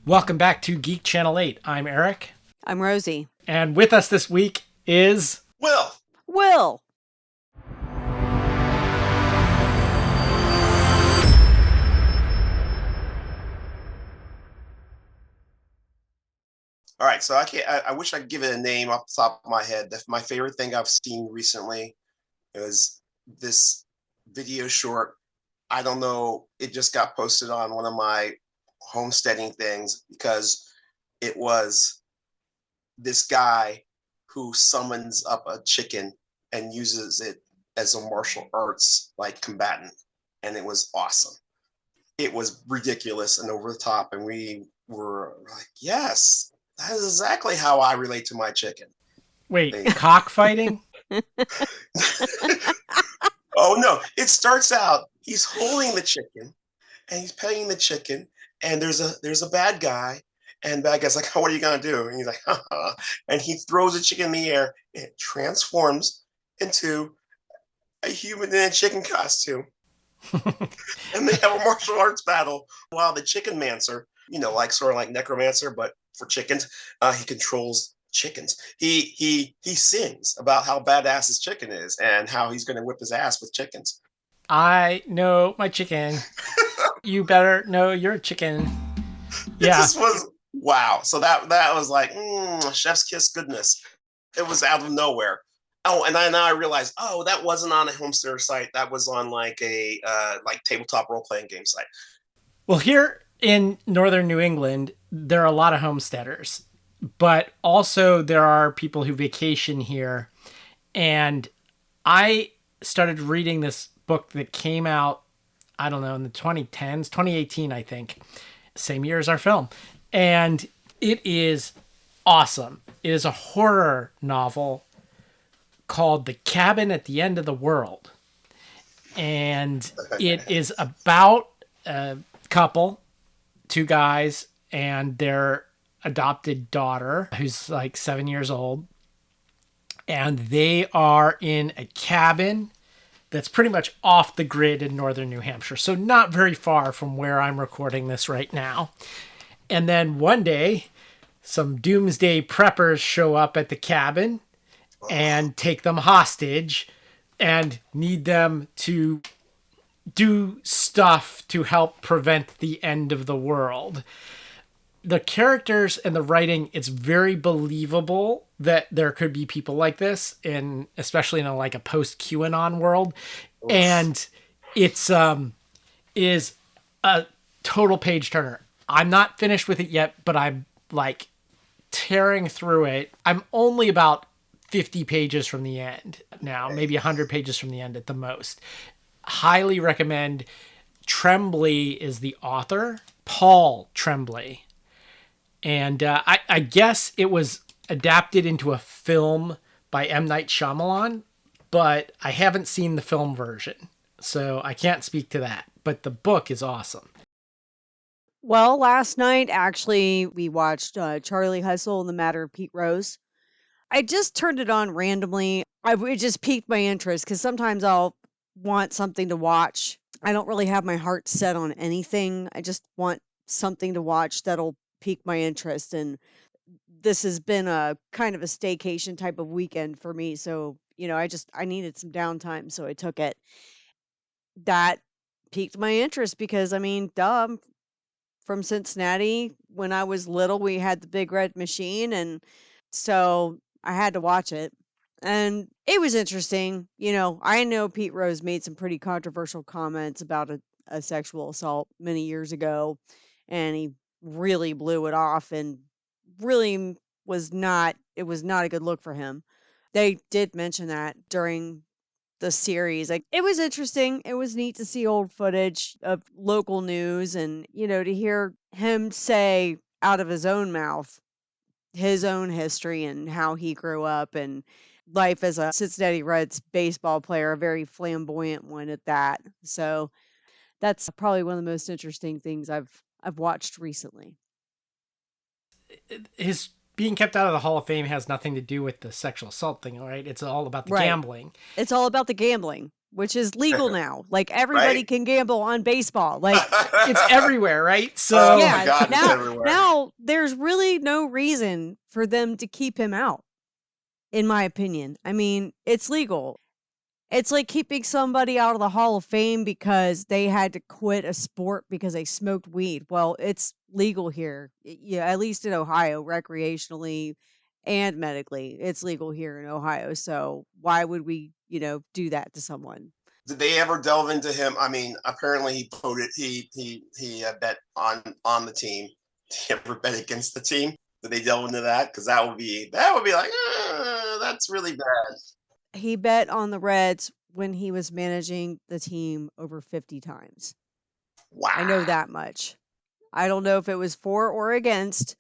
Welcome back to Geek Channel 8. I'm Eric. I'm Rosie. And with us this week is... Will! All right, so I wish I could give it a name off the top of my head. My favorite thing I've seen recently is this video short. I don't know. It just got posted on one of my homesteading things because it was this guy who summons up a chicken and uses it as a martial arts like combatant, and it was awesome. It was ridiculous and over the top, and we were like, yes. That is exactly how I relate to my chicken. Wait, cockfighting? Oh, no. It starts out, he's holding the chicken, and he's petting the chicken, and there's a bad guy, and the bad guy's like, oh, what are you going to do? And he's like, ha. And he throws the chicken in the air, and it transforms into a human in a chicken costume. And they have a martial arts battle while the chicken mancer, sort of like necromancer, but for chickens, he controls chickens. He sings about how badass his chicken is and how he's going to whip his ass with chickens. I know my chicken. You better know your chicken. Yeah. This was wow. So that was like chef's kiss goodness. It was out of nowhere. Oh, and now I realized, that wasn't on a homesteader site. That was on like a tabletop role playing game site. Well, here in northern New England, there are a lot of homesteaders, but also there are people who vacation here. And I started reading this book that came out, I don't know, in the 2010s, 2018, I think, same year as our film. And it is awesome. It is a horror novel called The Cabin at the End of the World. And it is about a couple, two guys and their adopted daughter who's like 7 years old. And they are in a cabin that's pretty much off the grid in northern New Hampshire. So not very far from where I'm recording this right now. And then one day, some doomsday preppers show up at the cabin and take them hostage and need them to do stuff to help prevent the end of the world. The characters and the writing, it's very believable that there could be people like this, especially in a post QAnon world. Oof. And it's is a total page turner. I'm not finished with it yet, but I'm like tearing through it. I'm only about 50 pages from the end now, maybe 100 pages from the end at the most. Highly recommend. Tremblay is the author, Paul Tremblay. And I guess it was adapted into a film by M. Night Shyamalan, but I haven't seen the film version, so I can't speak to that. But the book is awesome. Well, last night, actually, we watched Charlie Hustle and the Matter of Pete Rose. I just turned it on randomly. It just piqued my interest because sometimes I'll want something to watch. I don't really have my heart set on anything. I just want something to watch that'll pique my interest. And this has been a kind of a staycation type of weekend for me. So, I needed some downtime. So I took it. That piqued my interest because, duh, I'm from Cincinnati. When I was little, we had the Big Red Machine. And so I had to watch it. And it was interesting. I know Pete Rose made some pretty controversial comments about a sexual assault many years ago. And he really blew it off and really it was not a good look for him. They did mention that during the series. Like, it was interesting. It was neat to see old footage of local news and, to hear him say out of his own mouth his own history and how he grew up and life as a Cincinnati Reds baseball player, a very flamboyant one at that. So that's probably one of the most interesting things I've watched recently. His being kept out of the Hall of Fame has nothing to do with the sexual assault thing, right? It's all about the gambling. It's all about the gambling. which is legal now. Like everybody Right? can gamble on baseball. Like It's everywhere, right? Oh So my yeah, God, it's now everywhere. now there's really no reason for them to keep him out, in my opinion. I mean, it's legal. It's like keeping somebody out of the Hall of Fame because they had to quit a sport because they smoked weed. Well, it's legal here. Yeah, at least in Ohio, recreationally and medically. It's legal here in Ohio. So why would we, do that to someone? Did they ever delve into him? I mean, apparently he voted. He bet on the team. Did he ever bet against the team? Did they delve into that? Because that would be like that's really bad. He bet on the Reds when he was managing the team over 50 times. I know Wow. that much. I don't know if it was for or against,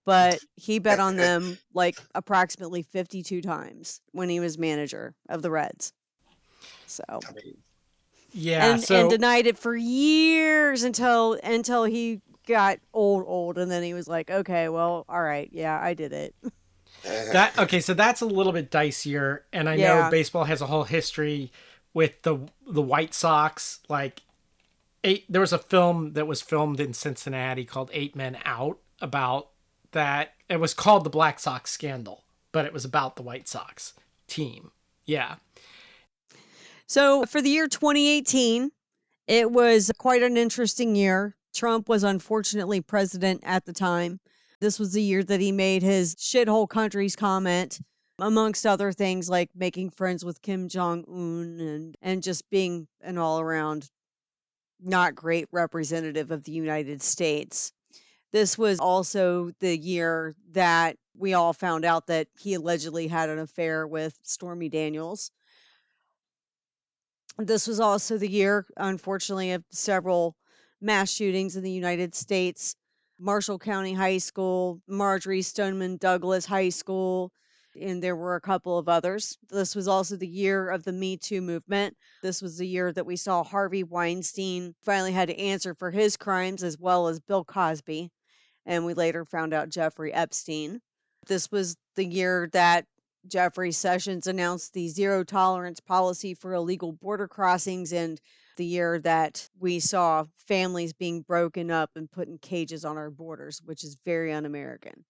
but he bet on them like approximately 52 times when he was manager of the Reds. So, I mean, yeah, and so denied it for years until he got old and then he was like, "Okay, well, all right. Yeah, I did it." so that's a little bit dicier, and I know Yeah. baseball has a whole history with the White Sox. Like there was a film that was filmed in Cincinnati called Eight Men Out about that. It was called the Black Sox Scandal, but it was about the White Sox team. Yeah. So, for the year 2018, it was quite an interesting year. Trump was unfortunately president at the time. This was the year that he made his shithole countries comment, amongst other things like making friends with Kim Jong Un and just being an all around not great representative of the United States. This was also the year that we all found out that he allegedly had an affair with Stormy Daniels. This was also the year, unfortunately, of several mass shootings in the United States. Marshall County High School, Marjorie Stoneman Douglas High School, and there were a couple of others. This was also the year of the Me Too movement. This was the year that we saw Harvey Weinstein finally had to answer for his crimes, as well as Bill Cosby. And we later found out Jeffrey Epstein. This was the year that Jeffrey Sessions announced the zero tolerance policy for illegal border crossings, and the year that we saw families being broken up and put in cages on our borders, which is very un American.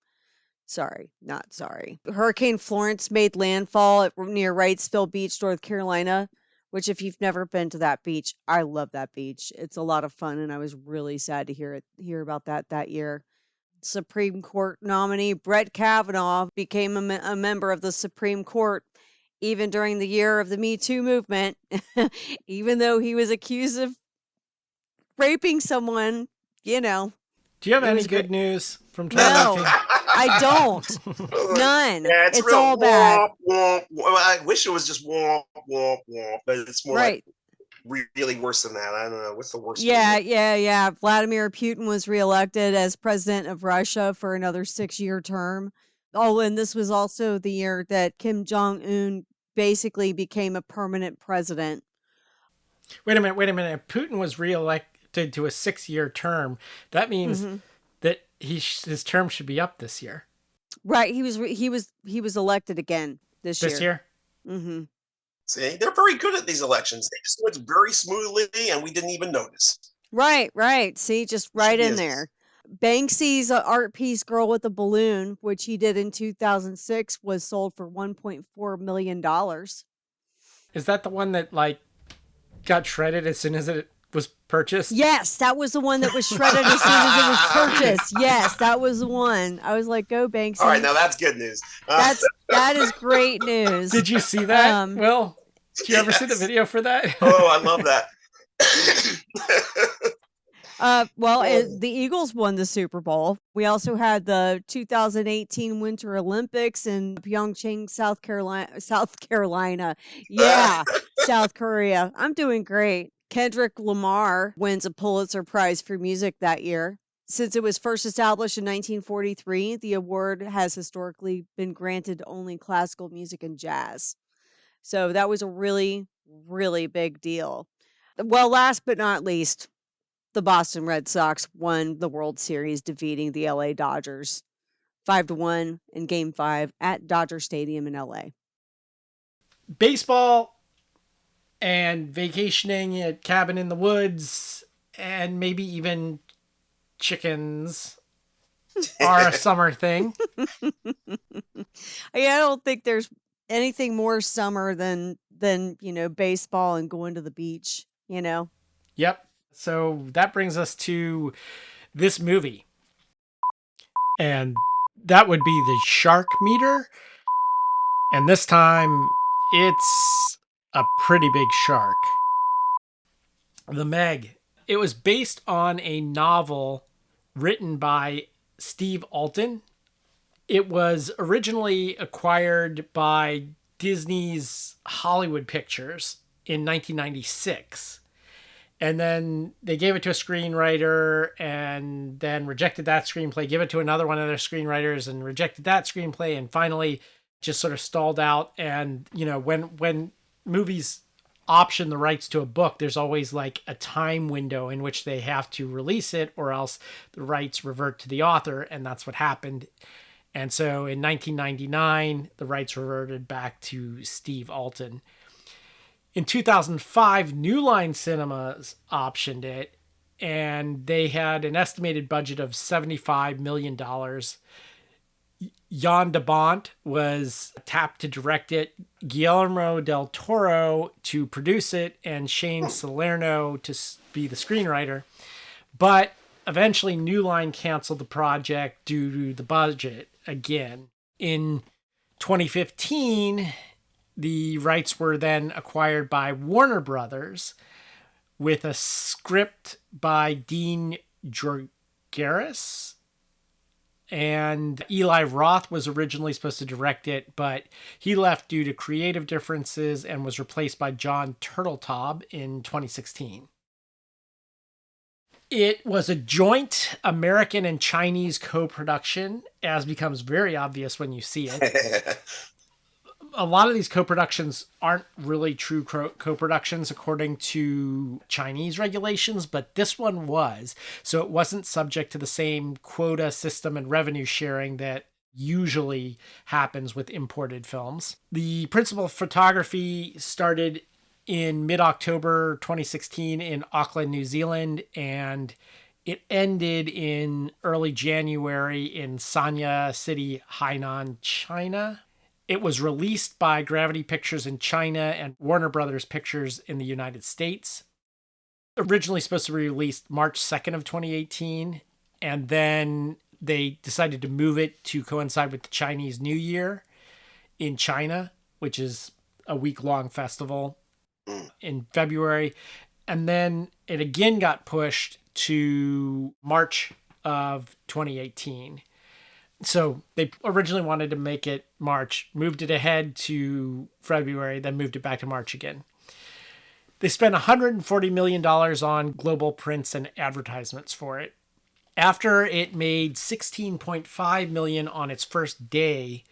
Sorry, not sorry. Hurricane Florence made landfall near Wrightsville Beach, North Carolina, which, if you've never been to that beach, I love that beach. It's a lot of fun, and I was really sad to hear about that year. Supreme Court nominee Brett Kavanaugh became a member of the Supreme Court even during the year of the Me Too movement, even though he was accused of raping someone, you know. Do you have It any was great. good news from No, 2018? I don't. None. Yeah, it's It's real all bad. womp womp. Well, I wish it was just womp womp womp, but it's more like Right. really worse than that. I don't know what's the worst one. Yeah. Vladimir Putin was reelected as president of Russia for another 6-year term. Oh, and this was also the year that Kim Jong Un basically became a permanent president. Wait a minute. If Putin was reelected to a 6-year term, that means Hmm. that his term should be up this year. Right. He was elected again this This year. year? Hmm. See, they're very good at these elections. They just went very smoothly, and we didn't even notice. Right. See, just It should right be in a there. Banksy's art piece "Girl with a Balloon," which he did in 2006, was sold for $1.4 million. Is that the one that like got shredded as soon as it was purchased? Yes, that was the one that was shredded as soon as it was purchased. Yes, that was the one. I was like, "Go All right, Banksy." now that's good news. That is great news. Did you see that? Um, Well, did you ever see the Yes. video for that? Oh, I love that. The Eagles won the Super Bowl. We also had the 2018 Winter Olympics in Pyeongchang, South Carolina. South Carolina. Yeah, South Korea. I'm doing great. Kendrick Lamar wins a Pulitzer Prize for music that year. Since it was first established in 1943, the award has historically been granted to only classical music and jazz. So that was a really, really big deal. Well, last but not least, the Boston Red Sox won the World Series, defeating the LA Dodgers 5-1 in Game 5 at Dodger Stadium in LA. Baseball and vacationing at cabin in the woods and maybe even chickens are a summer thing. I don't think there's anything more summer than baseball and going to the beach. Yep. So that brings us to this movie. And that would be the shark meter. And this time it's a pretty big shark. The Meg. It was based on a novel written by Steve Alten. It was originally acquired by Disney's Hollywood Pictures in 1996. And then they gave it to a screenwriter and then rejected that screenplay, gave it to another one of their screenwriters and rejected that screenplay, and finally just sort of stalled out. And, when movies option the rights to a book, there's always like a time window in which they have to release it or else the rights revert to the author. And that's what happened. And so in 1999, the rights reverted back to Steve Alten. In 2005, New Line Cinemas optioned it, and they had an estimated budget of $75 million. Jan de Bont was tapped to direct it, Guillermo del Toro to produce it, and Shane Salerno to be the screenwriter. But eventually, New Line canceled the project due to the budget again. In 2015, the rights were then acquired by Warner Brothers with a script by Dean Jorgaris. And Eli Roth was originally supposed to direct it, but he left due to creative differences and was replaced by John Turteltaub in 2016. It was a joint American and Chinese co-production, as becomes very obvious when you see it. A lot of these co-productions aren't really true co-productions according to Chinese regulations, but this one was. So it wasn't subject to the same quota system and revenue sharing that usually happens with imported films. The principal photography started in mid-October 2016 in Auckland, New Zealand, and it ended in early January in Sanya City, Hainan, China. It was released by Gravity Pictures in China and Warner Brothers Pictures in the United States. Originally supposed to be released March 2nd of 2018, and then they decided to move it to coincide with the Chinese New Year in China, which is a week-long festival in February. And then it again got pushed to March of 2018. So they originally wanted to make it March, moved it ahead to February, then moved it back to March again. They spent $140 million on global prints and advertisements for it. After it made $16.5 million on its first day,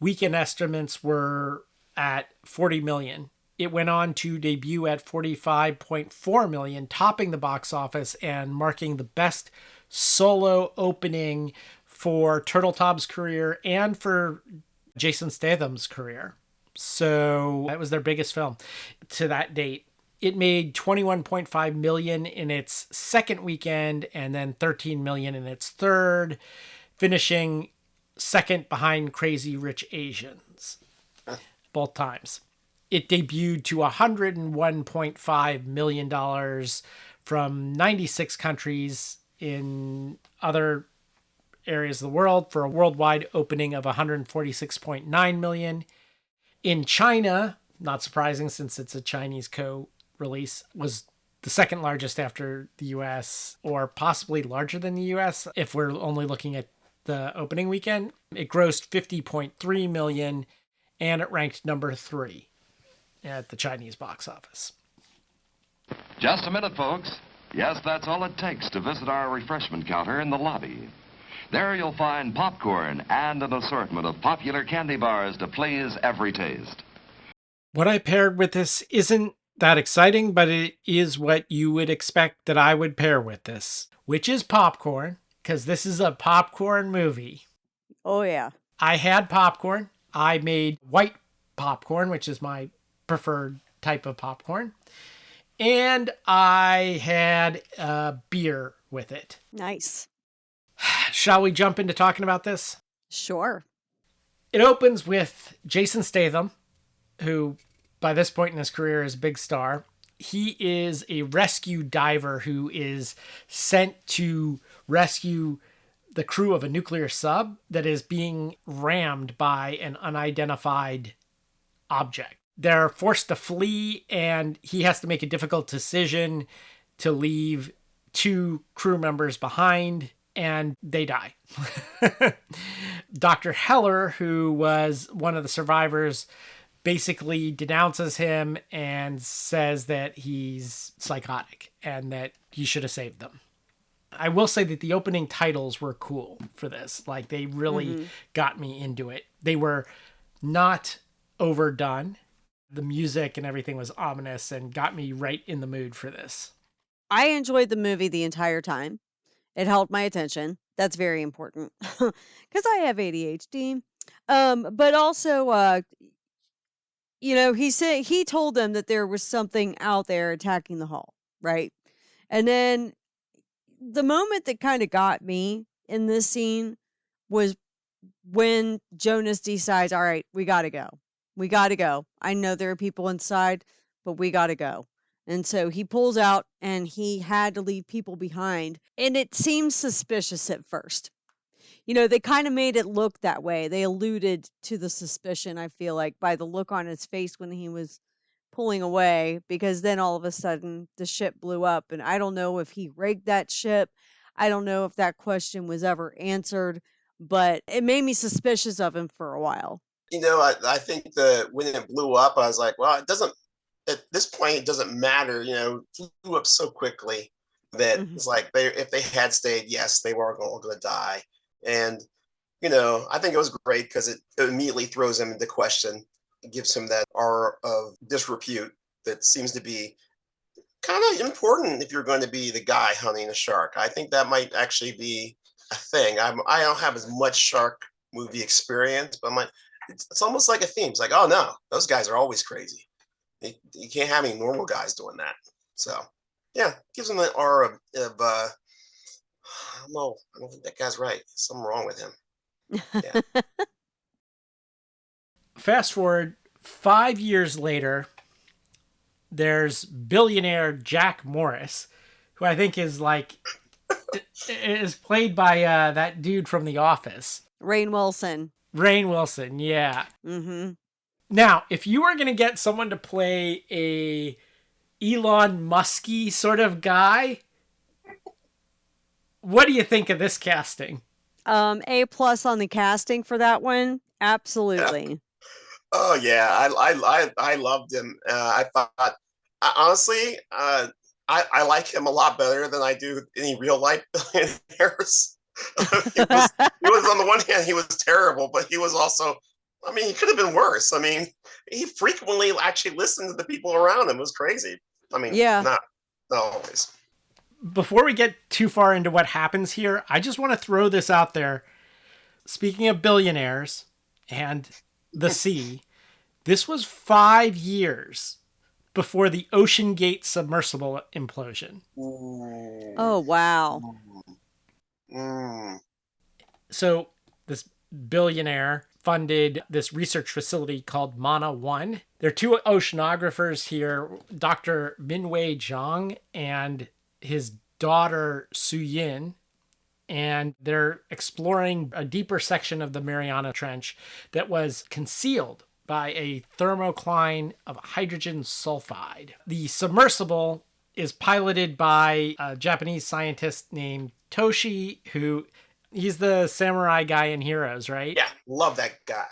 weekend estimates were at $40 million. It went on to debut at $45.4 million, topping the box office and marking the best solo opening for Turteltaub's career and for Jason Statham's career. So that was their biggest film to that date. It made $21.5 million in its second weekend and then $13 million in its third, finishing second behind Crazy Rich Asians both times. It debuted to $101.5 million from 96 countries in other areas of the world for a worldwide opening of $146.9 million. In China, not surprising since it's a Chinese co-release, was the second largest after the US, or possibly larger than the US if we're only looking at the opening weekend. It grossed $50.3 million and it ranked number 3 at the Chinese box office. Just a minute, folks. Yes, that's all it takes to visit our refreshment counter in the lobby. There you'll find popcorn and an assortment of popular candy bars to please every taste. What I paired with this isn't that exciting, but it is what you would expect that I would pair with this, which is popcorn, because this is a popcorn movie. Oh, yeah. I had popcorn. I made white popcorn, which is my preferred type of popcorn. And I had a beer with it. Nice. Shall we jump into talking about this? Sure. It opens with Jason Statham, who by this point in his career is a big star. He is a rescue diver who is sent to rescue the crew of a nuclear sub that is being rammed by an unidentified object. They're forced to flee, and he has to make a difficult decision to leave 2 crew members behind, and they die. Dr. Heller, who was one of the survivors, basically denounces him and says that he's psychotic and that he should have saved them. I will say that the opening titles were cool for this. Like, they really got me into it. They were not overdone. The music and everything was ominous and got me right in the mood for this. I enjoyed the movie the entire time. It held my attention. That's very important because I have ADHD. But also, he told them that there was something out there attacking the hall, right? And then the moment that kind of got me in this scene was when Jonas decides, all right, we got to go. We got to go. I know there are people inside, but we got to go. And so he pulls out and he had to leave people behind. And it seems suspicious at first. They kind of made it look that way. They alluded to the suspicion, I feel like, by the look on his face when he was pulling away, because then all of a sudden the ship blew up. And I don't know if he rigged that ship. I don't know if that question was ever answered, but it made me suspicious of him for a while. I think when it blew up, I was like, well, it doesn't, at this point, it doesn't matter, it blew up so quickly that it's like if they had stayed, yes, they were all going to die. And, I think it was great because it immediately throws him into question. It gives him that aura of disrepute that seems to be kind of important if you're going to be the guy hunting a shark. I think that might actually be a thing. I don't have as much shark movie experience, but it's almost like a theme. It's like, oh no, those guys are always crazy. You can't have any normal guys doing that. So yeah, it gives him an aura of I don't think that guy's right. Something wrong with him. Yeah. Fast forward 5 years later, there's billionaire Jack Morris, who I think is played by that dude from The Office. Rainn Wilson. Rainn Wilson, yeah. Mm-hmm. Now, if you were going to get someone to play a Elon Musky sort of guy, what do you think of this casting? A+ on the casting for that one. Absolutely. Yeah. Oh yeah, I loved him. I thought honestly, I like him a lot better than I do any real life billionaires. he was on the one hand, he was terrible, but he was also, he could have been worse. He frequently actually listened to the people around him. It was crazy. Yeah. Not always. Before we get too far into what happens here, I just want to throw this out there. Speaking of billionaires and the sea, this was 5 years before the Ocean Gate submersible implosion. Oh, wow. So this billionaire funded this research facility called Mana 1. There are 2 oceanographers here, Dr. Minwei Zhang and his daughter Su Yin, and they're exploring a deeper section of the Mariana Trench that was concealed by a thermocline of hydrogen sulfide. The submersible is piloted by a Japanese scientist named Toshi, who he's the samurai guy in Heroes, right? Yeah, love that guy.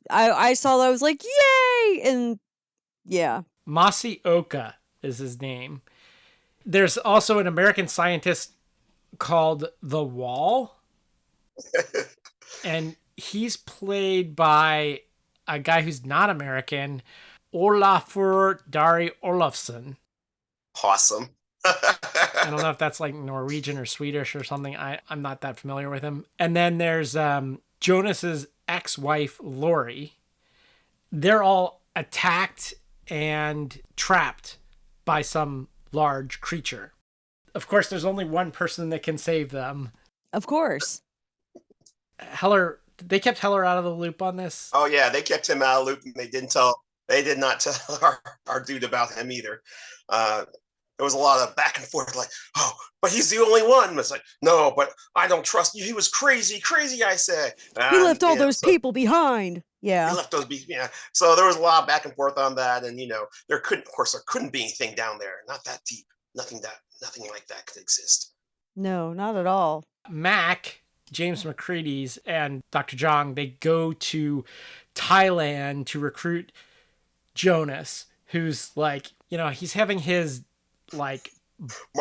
I saw that, I was like, yay! And yeah. Masaoka is his name. There's also an American scientist called The Wall. And he's played by a guy who's not American, Olafur Dari Olafsson. Awesome. I don't know if that's like Norwegian or Swedish or something. I'm not that familiar with him. And then there's Jonas's ex-wife, Lori. They're all attacked and trapped by some large creature. Of course, there's only one person that can save them. Of course. Heller, they kept Heller out of the loop on this. Oh yeah, they kept him out of the loop, and they did not tell our dude about him either. There was a lot of back and forth, like, oh, but he's the only one. It's like, no, but I don't trust you. He was crazy, I say. He left all those people behind. Yeah. He left those people. Yeah. So there was a lot of back and forth on that, and there couldn't be anything down there, not that deep, nothing like that could exist. No, not at all. Mac, James McCready's, and Dr. Zhang, they go to Thailand to recruit Jonas, who's like, he's having his like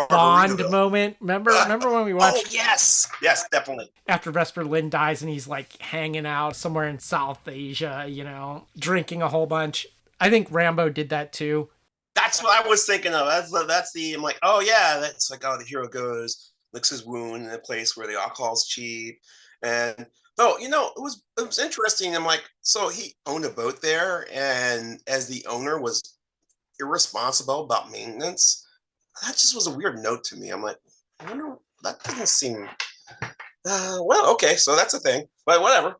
Bond moment. Remember when we watched? Oh yes, definitely. After Vesper Lynn dies, and he's like hanging out somewhere in South Asia, drinking a whole bunch. I think Rambo did that too. That's what I was thinking of. I'm like, oh yeah, that's like, oh, the hero goes, licks his wound in a place where the alcohol's cheap, and it was interesting. I'm like, so he owned a boat there, and as the owner was irresponsible about maintenance. That just was a weird note to me. I'm like, I wonder, that doesn't seem. Well, okay, so that's a thing, but whatever.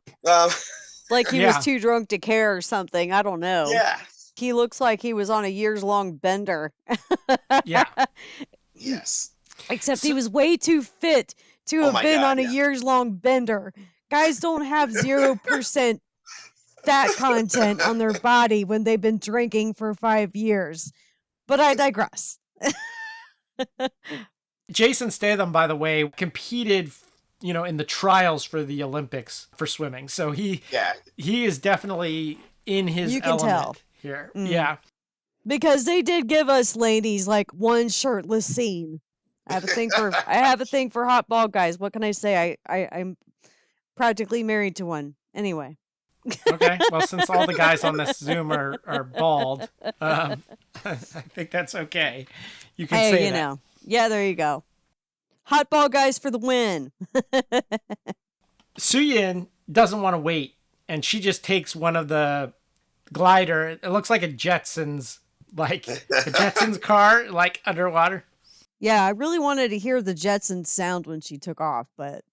Like he was too drunk to care or something. I don't know. Yeah. He looks like he was on a years-long bender. Yeah. Yes. Except he was way too fit to have been on a years-long bender. Guys don't have 0% fat content on their body when they've been drinking for 5 years. But I digress. Jason Statham, by the way, competed, in the trials for the Olympics for swimming. So he is definitely in his element here. Mm. Yeah. Because they did give us ladies like one shirtless scene. I have a thing for hot bald guys. What can I say? I'm practically married to one. Anyway. Okay. Well, since all the guys on this Zoom are bald, I think that's okay. You can say that. Yeah, there you go. Hot ball guys for the win. Suyin doesn't want to wait, and she just takes one of the glider. It looks like a Jetsons car, like underwater. Yeah, I really wanted to hear the Jetsons sound when she took off, but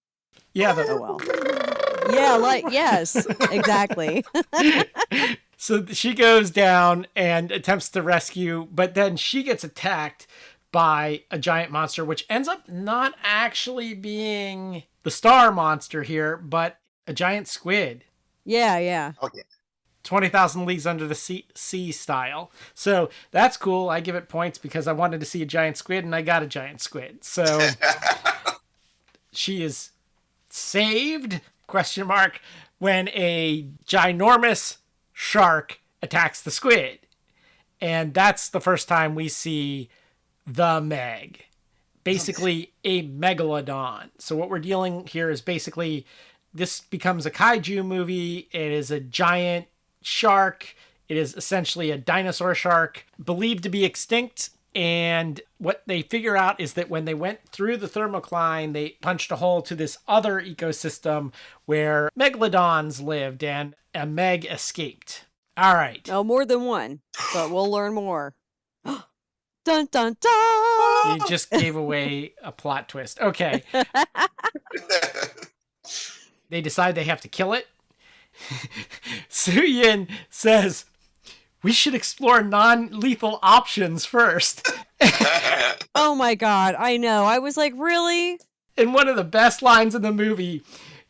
oh well. Yeah, yes, exactly. So she goes down and attempts to rescue, but then she gets attacked by a giant monster, which ends up not actually being the star monster here, but a giant squid. Yeah. Okay. 20,000 Leagues Under the sea style. So that's cool. I give it points because I wanted to see a giant squid, and I got a giant squid. So she is saved, ? When a ginormous shark attacks the squid. And that's the first time we see the Meg. Basically a megalodon. So what we're dealing here is basically this becomes a kaiju movie. It is a giant shark. It is essentially a dinosaur shark believed to be extinct. And what they figure out is that when they went through the thermocline, they punched a hole to this other ecosystem where megalodons lived, and a Meg escaped. All right. Oh, more than one, but we'll learn more. Dun, dun, dun! You just gave away a plot twist. Okay. They decide they have to kill it. Suyin says, we should explore non-lethal options first. Oh my God, I know. I was like, really? In one of the best lines in the movie,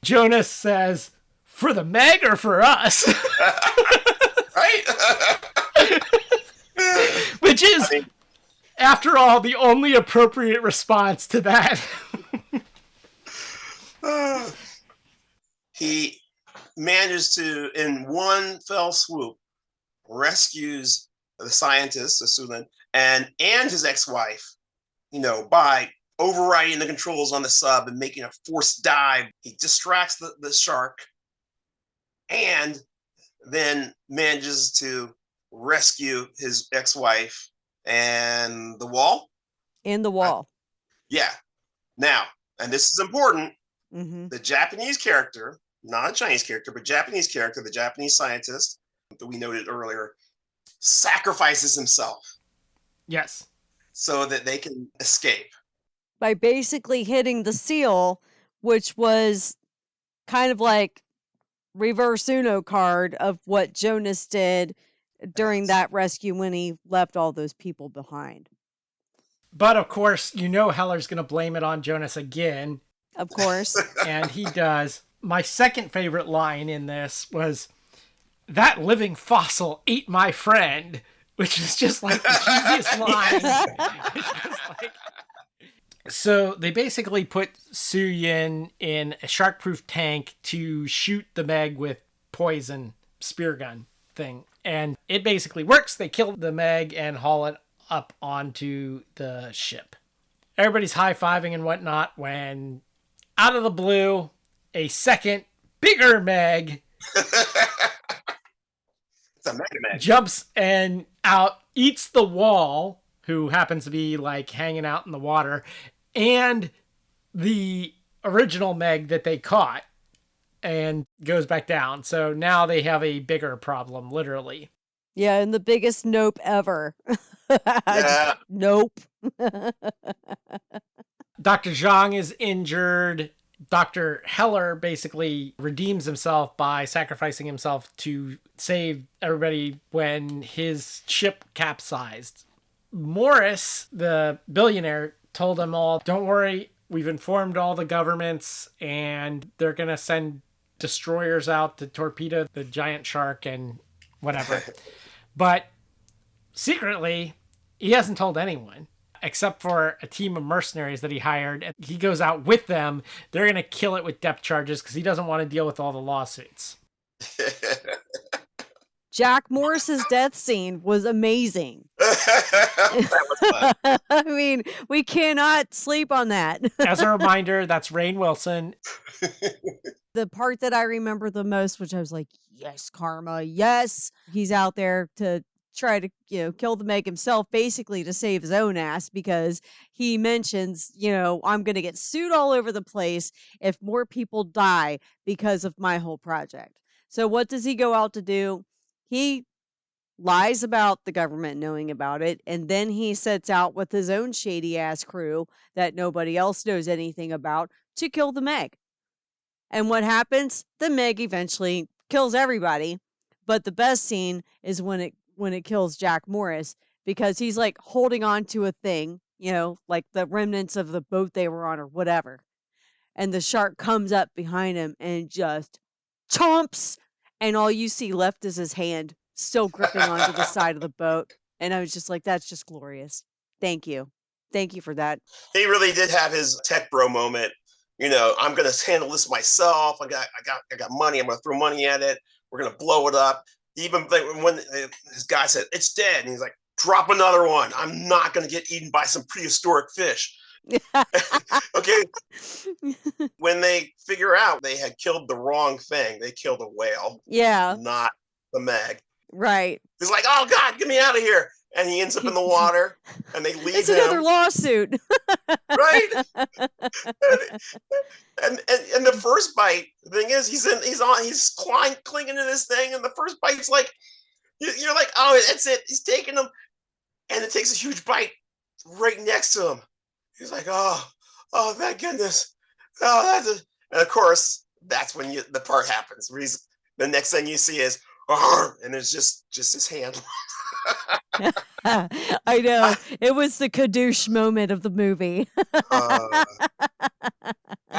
Jonas says, for the Meg or for us? Right? Which is, after all, the only appropriate response to that. He manages to, in one fell swoop, rescues the scientist, Sulin, and his ex-wife, by overriding the controls on the sub and making a forced dive. He distracts the shark and then manages to rescue his ex-wife and the wall. Yeah. Now, and this is important, mm-hmm. The Japanese character, not a Chinese character, but Japanese character, the Japanese scientist that we noted earlier, sacrifices himself Yes. so that they can escape. By basically hitting the seal, which was kind of like reverse Uno card of what Jonas did during Yes. that rescue when he left all those people behind. But of course, Heller's going to blame it on Jonas again. Of course. And he does. My second favorite line in this was, "That living fossil ate my friend," which is just like the cheesiest line. It's just like... So they basically put Suyin in a shark-proof tank to shoot the Meg with poison spear gun thing. And it basically works. They kill the Meg and haul it up onto the ship. Everybody's high-fiving and whatnot when, out of the blue, a second, bigger Meg It's a Mega Man. jumps and out, eats the wall, who happens to be like hanging out in the water, and the original Meg that they caught, and goes back down. So now they have a bigger problem, literally. Yeah, and the biggest nope ever. Yeah. Nope. Dr. Zhang is injured. Dr. Heller basically redeems himself by sacrificing himself to save everybody when his ship capsized. Morris, the billionaire, told them all, "Don't worry, we've informed all the governments and they're going to send destroyers out to torpedo the giant shark and whatever." But secretly, he hasn't told anyone, except for a team of mercenaries that he hired. And he goes out with them. They're going to kill it with depth charges because he doesn't want to deal with all the lawsuits. Jack Morris's death scene was amazing. That was fun. I mean, we cannot sleep on that. As a reminder, that's Rainn Wilson. The part that I remember the most, which I was like, yes, Karma, yes. He's out there to try to, kill the Meg himself, basically to save his own ass, because he mentions, I'm going to get sued all over the place if more people die because of my whole project. So what does he go out to do? He lies about the government knowing about it, and then he sets out with his own shady ass crew that nobody else knows anything about to kill the Meg. And what happens? The Meg eventually kills everybody. But the best scene is when it kills Jack Morris, because he's like holding on to a thing, like the remnants of the boat they were on or whatever. And the shark comes up behind him and just chomps, and all you see left is his hand still gripping onto the side of the boat. And I was just like, that's just glorious. Thank you. Thank you for that. He really did have his tech bro moment. I'm gonna handle this myself. I got money. I'm gonna throw money at it. We're gonna blow it up. Even when his guy said it's dead, and he's like, drop another one. I'm not gonna get eaten by some prehistoric fish. Okay. When they figure out they had killed the wrong thing, they killed a whale. Yeah. Not the Meg. Right. He's like, oh God, get me out of here. And he ends up in the water, and they leave it's him. Another lawsuit. Right? and the first bite, the thing is, he's clinging to this thing, and the first bite's like, you're like, oh, that's it. He's taking him, and it takes a huge bite right next to him. He's like, oh, thank goodness. Oh, and of course, that's when the part happens. Where the next thing you see is, and it's just his hand. I know. It was the kadoosh moment of the movie. That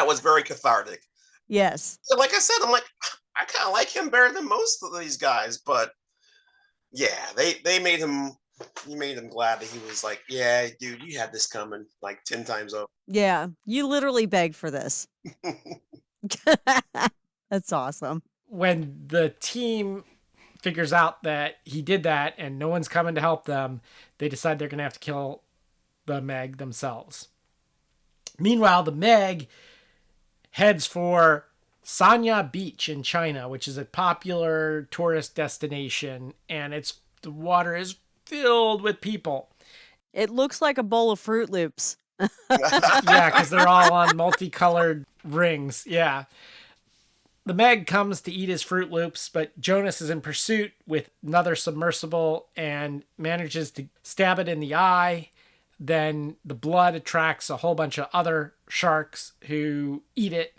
was very cathartic. Yes. So like I said, I'm like, I kind of like him better than most of these guys, but yeah, they made him. You made him glad that he was like, yeah, dude, you had this coming like 10 times over. Yeah, you literally begged for this. That's awesome. When the team figures out that he did that and no one's coming to help them, they decide they're going to have to kill the Meg themselves. Meanwhile, the Meg heads for Sanya Beach in China, which is a popular tourist destination, and the water is filled with people. It looks like a bowl of Fruit Loops. Yeah, because they're all on multicolored rings. Yeah. the Meg comes to eat his Fruit Loops, but Jonas is in pursuit with another submersible and manages to stab it in the eye. Then the blood attracts a whole bunch of other sharks who eat it,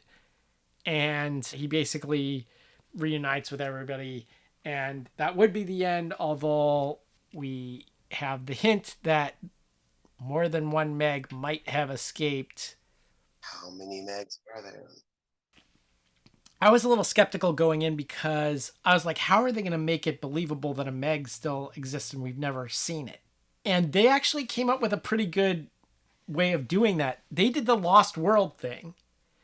and he basically reunites with everybody. And that would be the end, although we have the hint that more than one Meg might have escaped. How many Megs are there? I was a little skeptical going in because I was like, how are they going to make it believable that a Meg still exists and we've never seen it? And they actually came up with a pretty good way of doing that. They did the Lost World thing.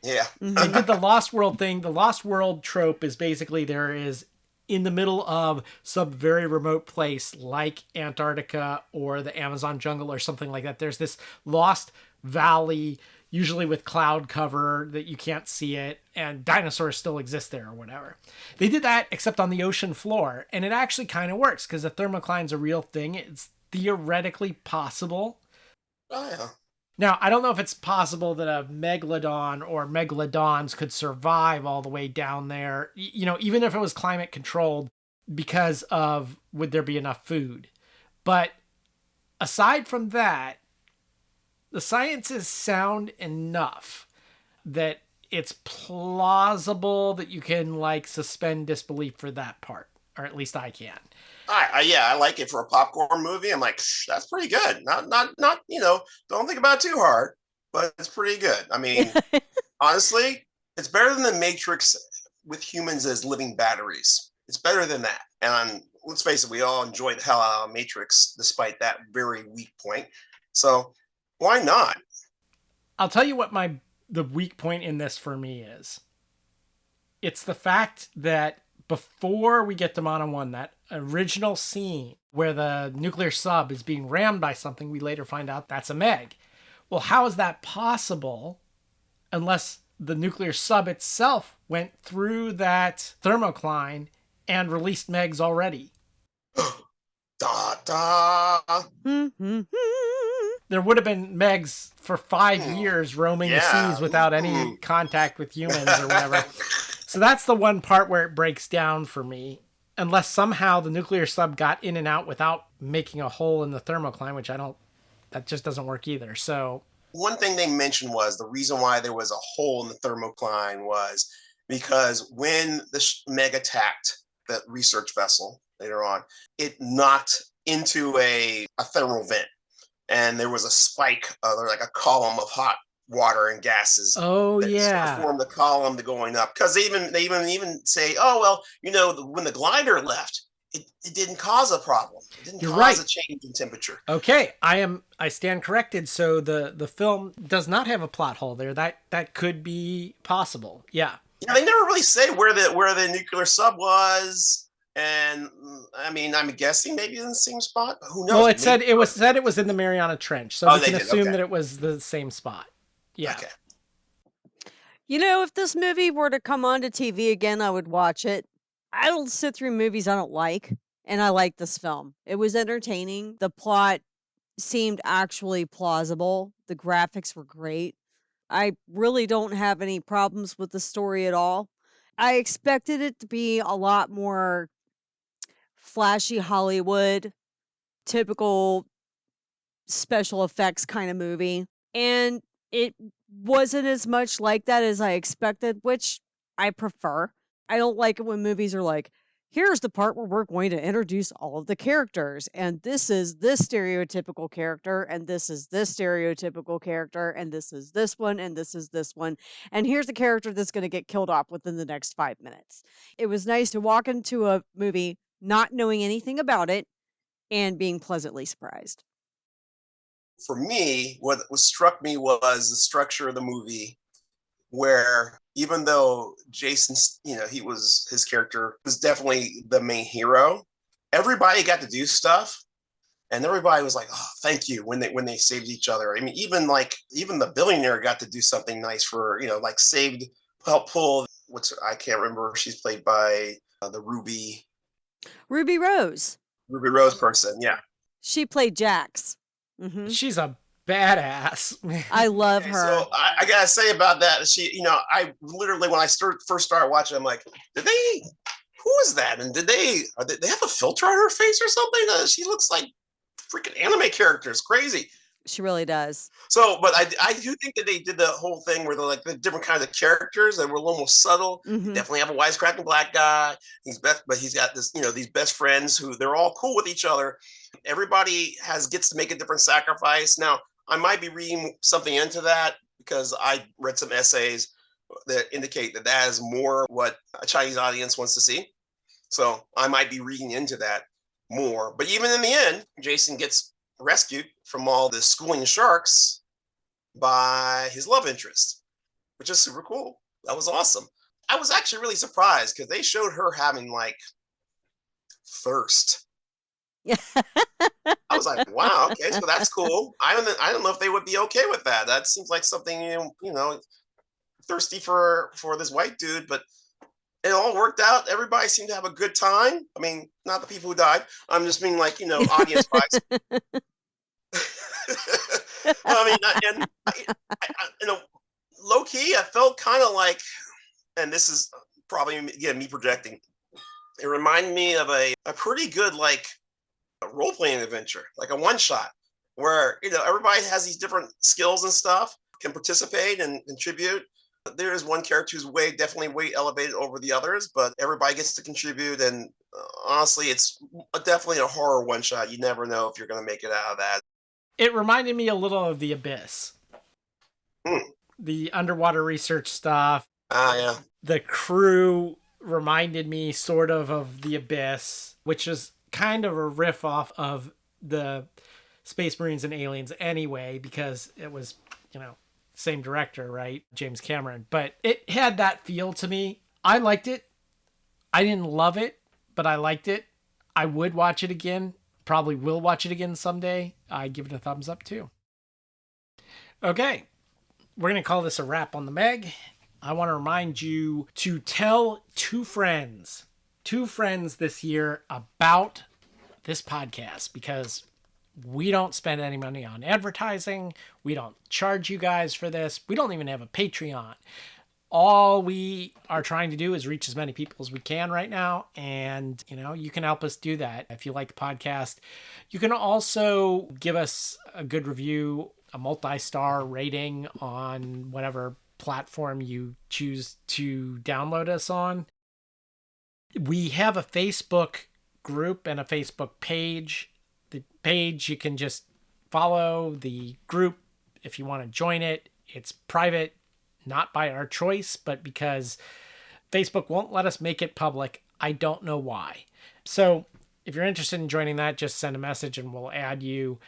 Yeah. They did the Lost World thing. The Lost World trope is basically there is in the middle of some very remote place like Antarctica or the Amazon jungle or something like that. There's this lost valley, usually with cloud cover that you can't see it, and dinosaurs still exist there or whatever. They did that except on the ocean floor, and it actually kind of works because the thermocline's a real thing. It's theoretically possible. Oh, yeah. Now, I don't know if it's possible that a megalodon or megalodons could survive all the way down there, even if it was climate controlled, because of would there be enough food. But aside from that, the science is sound enough that it's plausible that you can suspend disbelief for that part, or at least I can. I like it for a popcorn movie. I'm like, that's pretty good. Not, don't think about it too hard, but it's pretty good. I mean, honestly, it's better than the Matrix with humans as living batteries. It's better than that. And let's face it, we all enjoyed the hell out of Matrix, despite that very weak point. So why not? I'll tell you what the weak point in this for me is. It's the fact that before we get to Mono 1, that original scene where the nuclear sub is being rammed by something, we later find out that's a Meg. Well, how is that possible unless the nuclear sub itself went through that thermocline and released Megs already? Da da. There would have been Megs for 5 years roaming the seas without any contact with humans or whatever. So that's the one part where it breaks down for me. Unless somehow the nuclear sub got in and out without making a hole in the thermocline, which that just doesn't work either. So one thing they mentioned was the reason why there was a hole in the thermocline was because when the Meg attacked that research vessel later on, it knocked into a thermal vent. And there was a spike, like a column of hot water and gases. Oh, that yeah. formed the column to going up. Because they even say, oh, well, when the glider left, it didn't cause a problem. It didn't cause a change in temperature. Okay, I stand corrected. So the film does not have a plot hole there. That could be possible. Yeah. Yeah, they never really say where the nuclear sub was. And I mean, I'm guessing maybe in the same spot. But who knows? Well, it was in the Mariana Trench, so we can assume that it was the same spot. Yeah. Okay. If this movie were to come onto TV again, I would watch it. I don't sit through movies I don't like, and I like this film. It was entertaining. The plot seemed actually plausible. The graphics were great. I really don't have any problems with the story at all. I expected it to be a lot more flashy Hollywood, typical special effects kind of movie. And it wasn't as much like that as I expected, which I prefer. I don't like it when movies are like, here's the part where we're going to introduce all of the characters, and this is this stereotypical character, and this is this stereotypical character, and this is this one, and this is this one, and here's the character that's going to get killed off within the next 5 minutes. It was nice to walk into a movie not knowing anything about it and being pleasantly surprised. For me, what struck me was the structure of the movie, where even though Jason, his character was definitely the main hero, everybody got to do stuff, and everybody was like, "Oh, thank you!" when they saved each other. I mean, even the billionaire got to do something nice for help pull. I can't remember. She's played by the Ruby Ruby Rose person. Yeah, she played Jax. She's a Badass. I love Okay, her. so I gotta say about that, I literally when I first started watching, I'm like, who is that? And they have a filter on her face or something? She looks like freaking anime character. It's crazy. She really does. So, but I do think that they did the whole thing where they're like the different kinds of characters that were a little more subtle. You definitely have a wisecracking black guy. But he's got these best friends who they're all cool with each other. Everybody gets to make a different sacrifice. Now, I might be reading something into that because I read some essays that indicate that is more what a Chinese audience wants to see. So I might be reading into that more. But even in the end, Jason gets rescued from all the schooling sharks by his love interest, which is super cool. That was awesome. I was actually really surprised because they showed her having like thirst. I was like, wow, okay, so that's cool. I don't know if they would be okay with that. That seems like something thirsty for this white dude, but it all worked out. Everybody seemed to have a good time. I mean, not the people who died. I'm just being like, audience wise. I mean, low key, I felt kind of like, and this is probably again me projecting. It reminded me of a pretty good like role playing adventure, like a one shot, where everybody has these different skills and stuff, can participate and contribute. There is one character who's definitely way elevated over the others, but everybody gets to contribute. And honestly, it's definitely a horror one shot. You never know if you're going to make it out of that. It reminded me a little of The Abyss. The underwater research stuff. Yeah. The crew reminded me sort of The Abyss, which is kind of a riff off of the Space Marines and Aliens anyway, because it was, same director, right? James Cameron. But it had that feel to me. I liked it. I didn't love it, but I liked it. I would watch it again. Probably will watch it again someday. I give it a thumbs up too. Okay. We're going to call this a wrap on the Meg. I want to remind you to tell two friends this year about this podcast, because we don't spend any money on advertising. We don't charge you guys for this. We don't even have a Patreon. All we are trying to do is reach as many people as we can right now. And, you can help us do that. If you like the podcast, you can also give us a good review, a multi-star rating on whatever platform you choose to download us on. We have a Facebook group and a Facebook page. The page you can just follow. The group, if you want to join it, it's private, not by our choice, but because Facebook won't let us make it public. I don't know why. So if you're interested in joining that, just send a message and we'll add you.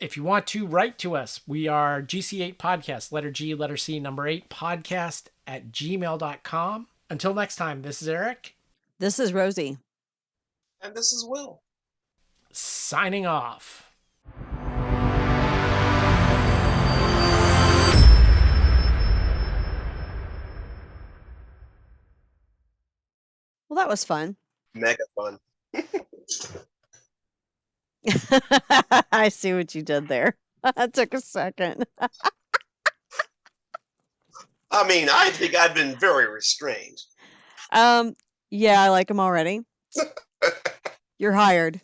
If you want to, write to us. We are GC8 Podcast, letter G, letter C, number 8, podcast @gmail.com. Until next time, this is Eric. This is Rosie. And this is Will. Signing off. Well, that was fun. Mega fun. I see what you did there. That took a second. I mean, I think I've been very restrained. Yeah, I like him already. You're hired.